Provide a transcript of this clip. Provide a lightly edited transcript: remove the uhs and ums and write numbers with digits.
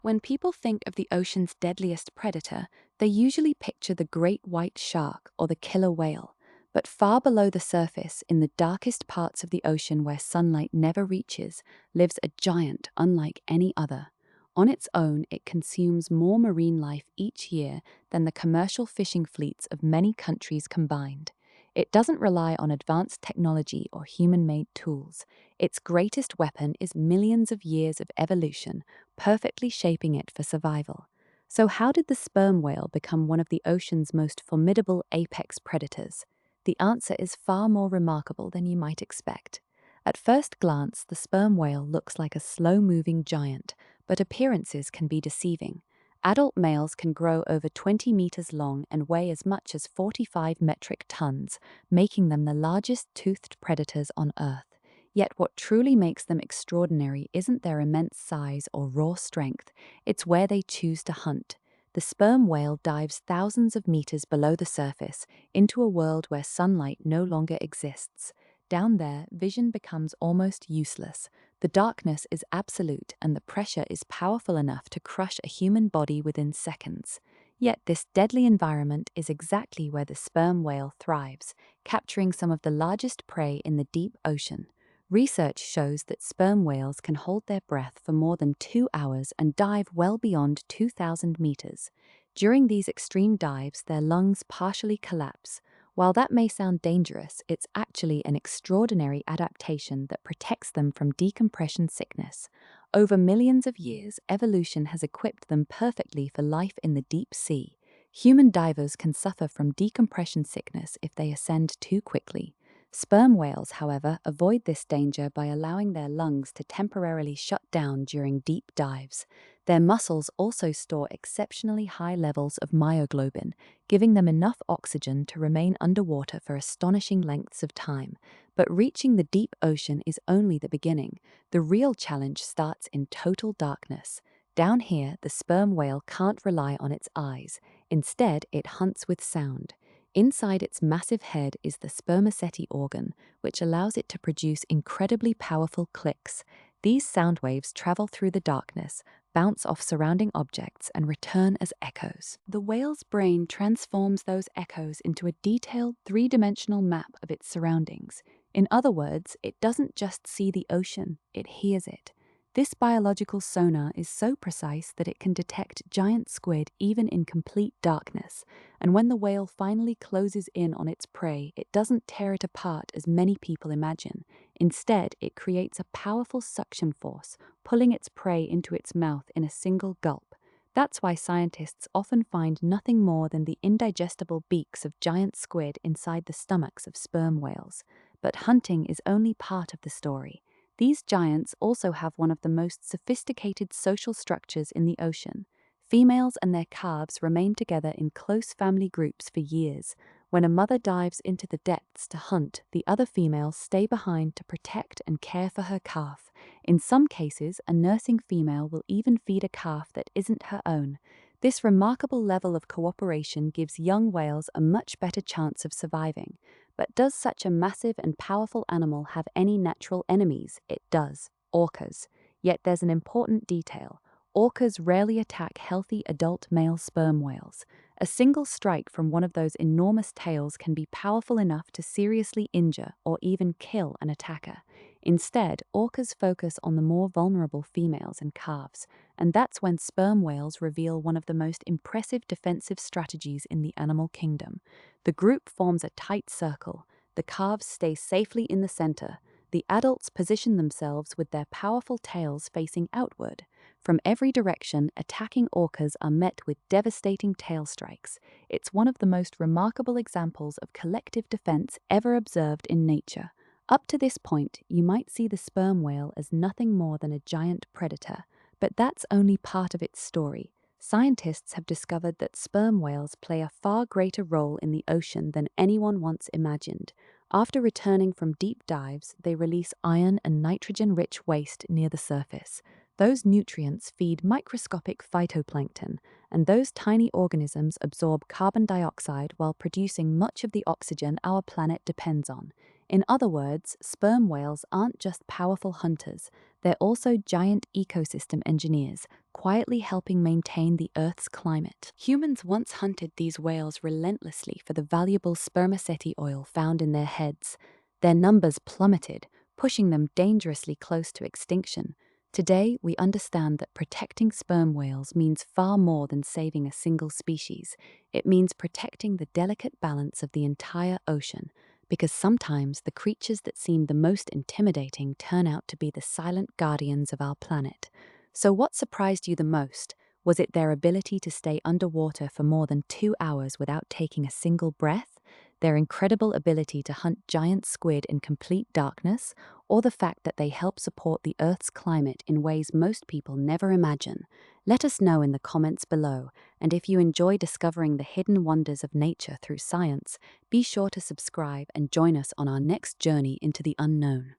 When people think of the ocean's deadliest predator, they usually picture the great white shark or the killer whale. But far below the surface, in the darkest parts of the ocean where sunlight never reaches, lives a giant unlike any other. On its own, it consumes more marine life each year than the commercial fishing fleets of many countries combined. It doesn't rely on advanced technology or human-made tools. Its greatest weapon is millions of years of evolution, perfectly shaping it for survival. So how did the sperm whale become one of the ocean's most formidable apex predators? The answer is far more remarkable than you might expect. At first glance, the sperm whale looks like a slow-moving giant, but appearances can be deceiving. Adult males can grow over 20 meters long and weigh as much as 45 metric tons, making them the largest toothed predators on Earth. Yet what truly makes them extraordinary isn't their immense size or raw strength, it's where they choose to hunt. The sperm whale dives thousands of meters below the surface into a world where sunlight no longer exists. Down there, vision becomes almost useless. The darkness is absolute and the pressure is powerful enough to crush a human body within seconds. Yet this deadly environment is exactly where the sperm whale thrives, capturing some of the largest prey in the deep ocean. Research shows that sperm whales can hold their breath for more than 2 hours and dive well beyond 2,000 meters. During these extreme dives, their lungs partially collapse. While that may sound dangerous, it's actually an extraordinary adaptation that protects them from decompression sickness. Over millions of years, evolution has equipped them perfectly for life in the deep sea. Human divers can suffer from decompression sickness if they ascend too quickly. Sperm whales, however, avoid this danger by allowing their lungs to temporarily shut down during deep dives. Their muscles also store exceptionally high levels of myoglobin, giving them enough oxygen to remain underwater for astonishing lengths of time. But reaching the deep ocean is only the beginning. The real challenge starts in total darkness. Down here, the sperm whale can't rely on its eyes. Instead, it hunts with sound. Inside its massive head is the spermaceti organ, which allows it to produce incredibly powerful clicks. These sound waves travel through the darkness, bounce off surrounding objects, and return as echoes. The whale's brain transforms those echoes into a detailed three-dimensional map of its surroundings. In other words, it doesn't just see the ocean, it hears it. This biological sonar is so precise that it can detect giant squid even in complete darkness, and when the whale finally closes in on its prey, it doesn't tear it apart as many people imagine. Instead, it creates a powerful suction force, pulling its prey into its mouth in a single gulp. That's why scientists often find nothing more than the indigestible beaks of giant squid inside the stomachs of sperm whales. But hunting is only part of the story. These giants also have one of the most sophisticated social structures in the ocean. Females and their calves remain together in close family groups for years. When a mother dives into the depths to hunt, the other females stay behind to protect and care for her calf. In some cases, a nursing female will even feed a calf that isn't her own. This remarkable level of cooperation gives young whales a much better chance of surviving. But does such a massive and powerful animal have any natural enemies? It does, orcas. Yet there's an important detail. Orcas rarely attack healthy adult male sperm whales. A single strike from one of those enormous tails can be powerful enough to seriously injure or even kill an attacker. Instead, orcas focus on the more vulnerable females and calves, and that's when sperm whales reveal one of the most impressive defensive strategies in the animal kingdom. The group forms a tight circle. The calves stay safely in the center. The adults position themselves with their powerful tails facing outward. From every direction, attacking orcas are met with devastating tail strikes. It's one of the most remarkable examples of collective defense ever observed in nature. Up to this point, you might see the sperm whale as nothing more than a giant predator, but that's only part of its story. Scientists have discovered that sperm whales play a far greater role in the ocean than anyone once imagined. After returning from deep dives, they release iron and nitrogen-rich waste near the surface. Those nutrients feed microscopic phytoplankton, and those tiny organisms absorb carbon dioxide while producing much of the oxygen our planet depends on. In other words, sperm whales aren't just powerful hunters, they're also giant ecosystem engineers, quietly helping maintain the Earth's climate. Humans once hunted these whales relentlessly for the valuable spermaceti oil found in their heads. Their numbers plummeted, pushing them dangerously close to extinction. Today, we understand that protecting sperm whales means far more than saving a single species. It means protecting the delicate balance of the entire ocean, because sometimes the creatures that seem the most intimidating turn out to be the silent guardians of our planet. So what surprised you the most? Was it their ability to stay underwater for more than 2 hours without taking a single breath? Their incredible ability to hunt giant squid in complete darkness? Or the fact that they help support the Earth's climate in ways most people never imagine? Let us know in the comments below, and if you enjoy discovering the hidden wonders of nature through science, be sure to subscribe and join us on our next journey into the unknown.